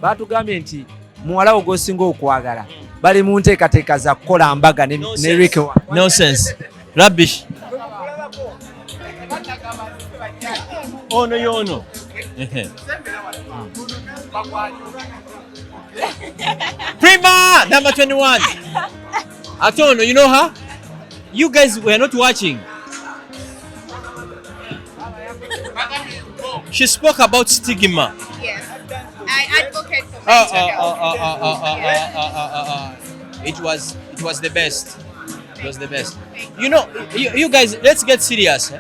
Batugambye nti muwalawo gw'osinga okwagala bali mu nteekateeka za kukola mbaga ne Rick Ewange. Nonsense. Rubbish. Ono yono. Prima number 21. Atono, you know her? You guys were not watching. She spoke about stigma. Yes. I advocate for It was the best. It was the best. You know, you guys, let's get serious.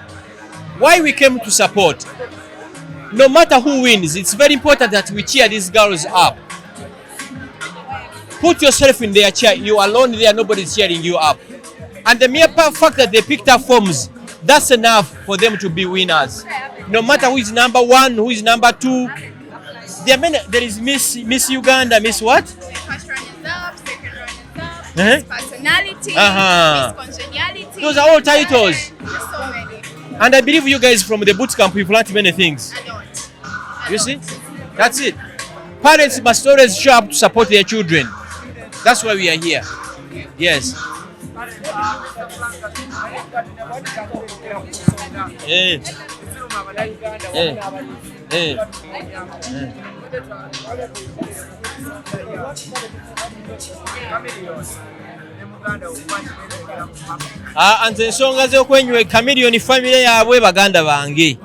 Why we came to support? No matter who wins, it's very important that we cheer these girls up. Put yourself in their chair. You are alone there, nobody's cheering you up. And the mere fact that they picked up forms, that's enough for them to be winners. No matter who is number 1, who is number 2. There is Miss Uganda, Miss what? First runners-up, second runners-up, Miss Personality, Miss Congeniality. Those are all titles. There's so many. And I believe you guys from the boot camp, you've learned many things. I don't. You see? That's it. Parents must always show up to support their children. That's why we are here. Yes. Nze ensonga z'okwenywera Chameleon family yaabwe baganda bange.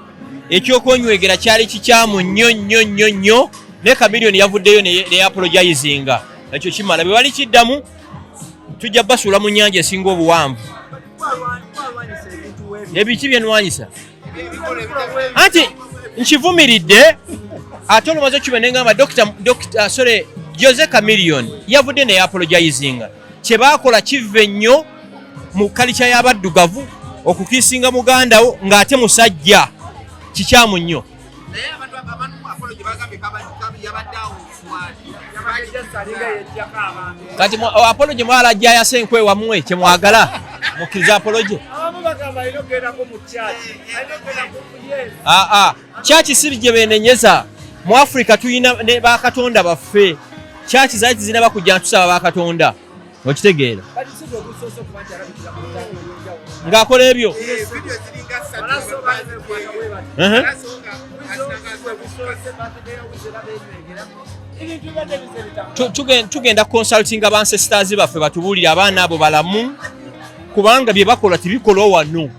Ekyokwenywegera kyali kikyamu nnyo ne Chameleon yavuddeyo ne apologizinga. Ekyo kimala bwe wali kiddamu tujja basuula mu nnyanja esinga obuwanvu. Ebiki byenwanyisa anti nkivumiridde ate olumaze kibe nengamba Jose Chameleon yavudde ne apologizinga. Kye baakola kive nnyo mu kalicha y'abaddugavu okukisinga mugandawo ng'ate musajja kikyamu nnyo. Kati apology mwalajja yasenkwe wamwe kye mwagala mukkiriza apology. Church si bije benenyeza mu Africa tuyina ne bakatonda baffe. Church zaiti zina bakujja ntusaba bakatonda. Okitegeera. Ng'akola ebyo. Tugenda consulting ancestors baffe batubuulire abaana abo balamu kubanga bye bakola tibikola wano.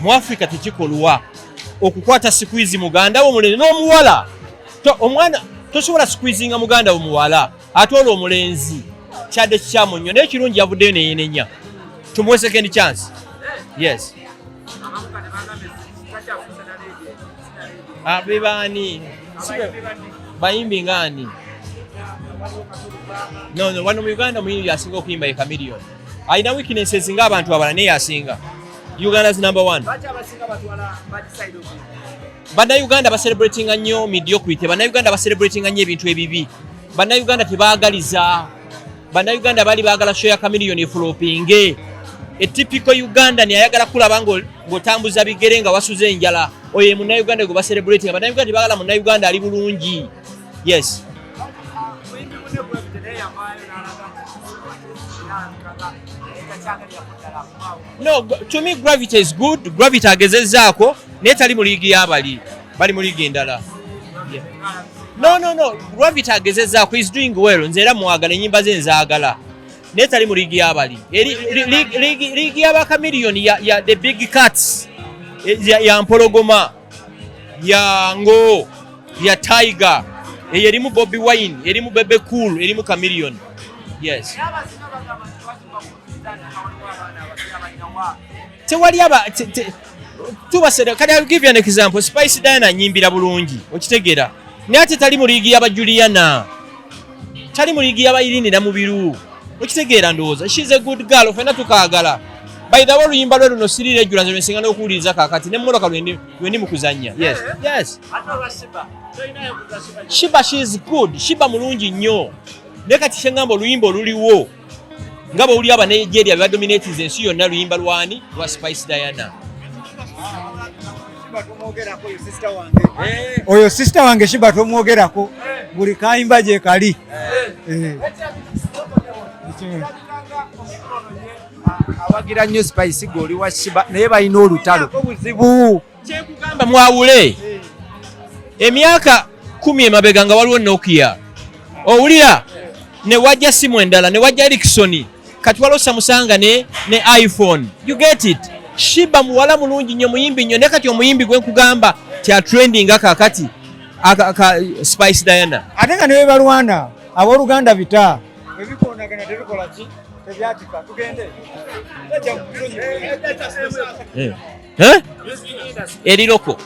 Mu Africa tekikolwa okukwata squeeze muganda wo mulene n'omuwala. Omwana tosobola squeezinga muganda wo muwala atola omulenzi. Kyadde kikyamu nnyo n'ekirungi yavuddeyo neyenenya. Tumuwe second chance. Yes. Abebani. Bayimbi ngani? No, wano mu Uganda muyimbi asinga okuyimba ye Chameleon. Alina weaknesses ng'abantu abalala naye asinga. Uganda's number 1. Bannayuganda baselebratinga nnyo mediocrity. Bannayuganda baselebratinga nnyo ebintu ebibi. Bannayuganda tebaagaliza. Bannayuganda bali baagala show ya Chameleon efulopinge. Typical Uganda ni ayagala kulaba ng'otambuza bigere nga wasuze enjala. Oye munnayuganda gwe baselebratinga. Bannayuganda tebaagala munnayuganda ali bulungi. Yes. No, to me Gravity is good. Gravity agezezzaako naye tali mu liigi y'abali. Bali mu liigi endala. No. Gravity agezezzaako is doing well. Nze era mwagala ennyimba ze nzaagala. Naye tali mu liigi y'abali. Liigi y'aba Chameleon ya the big cats. Ya mpologoma. Ya ngo. Ya tiger. Erimu Bobby Wine. Erimu Bebe Cool. Erimu Chameleon. Yes. Tewali aba tubasere kati I'll give you an example. Spice Diana nyimbira bulungi okitegeera naye ate tali mu liigi y'aba Juliana, tali mu liigi y'aba Irene na mubiru okitegeera ndowooza. She's a good girl ofena tukaagala. By the way oluyimba lwe luno sirire ejjula nze lwensinga n'okuwuliriza kaakati ne mmotoka lwendi mu kuzannya. Yes. Shiba she's good. Shiba mulungi nnyo naye kati kyengamba oluyimba oluliwo ngabo uli aba Nigeria bya dominate ensi yonna luyimba lwani lwa Spice Diana. Oyo sister wange Shiba tomwogerako buli kayimba gye kali. Awagira nnyo Spice goli wa Shiba naye balina olutalo. Buzibu. Kyekugamba mwawule. Emyaka 10 emabega nga waliwo Nokia. Owulira ne wajja simu endala ne wajja Ericsson. Kati waliwo Samsung ne iPhone. You get it? Shiba muwala mulungi nnyo muyimbi nnyo ne kati omuyimbi gwe nkugamba tya trending akakati aka Spice Diana. Ate nga ne balwana abooluganda bita. Ebikondagana tebikola ki? Tebyatika tugende. Eri loko.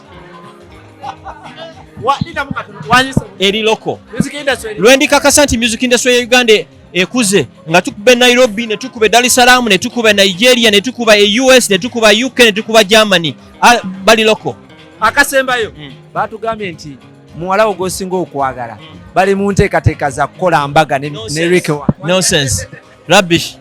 Eri loko. Lwendi kakasa nti music industry ya Uganda ekuze nga tukube Nairobi ne tukube Dar es Salaam ne tukube Nigeria ne tukuba US ne tukuba UK ne tukuba Germany bali loko. Akasembayo batugambye nti muwalawo gwosinga okwagala bali mu nteekateeka za kukola mbaga ne Rick Ewange. Nonsense. Rubbish.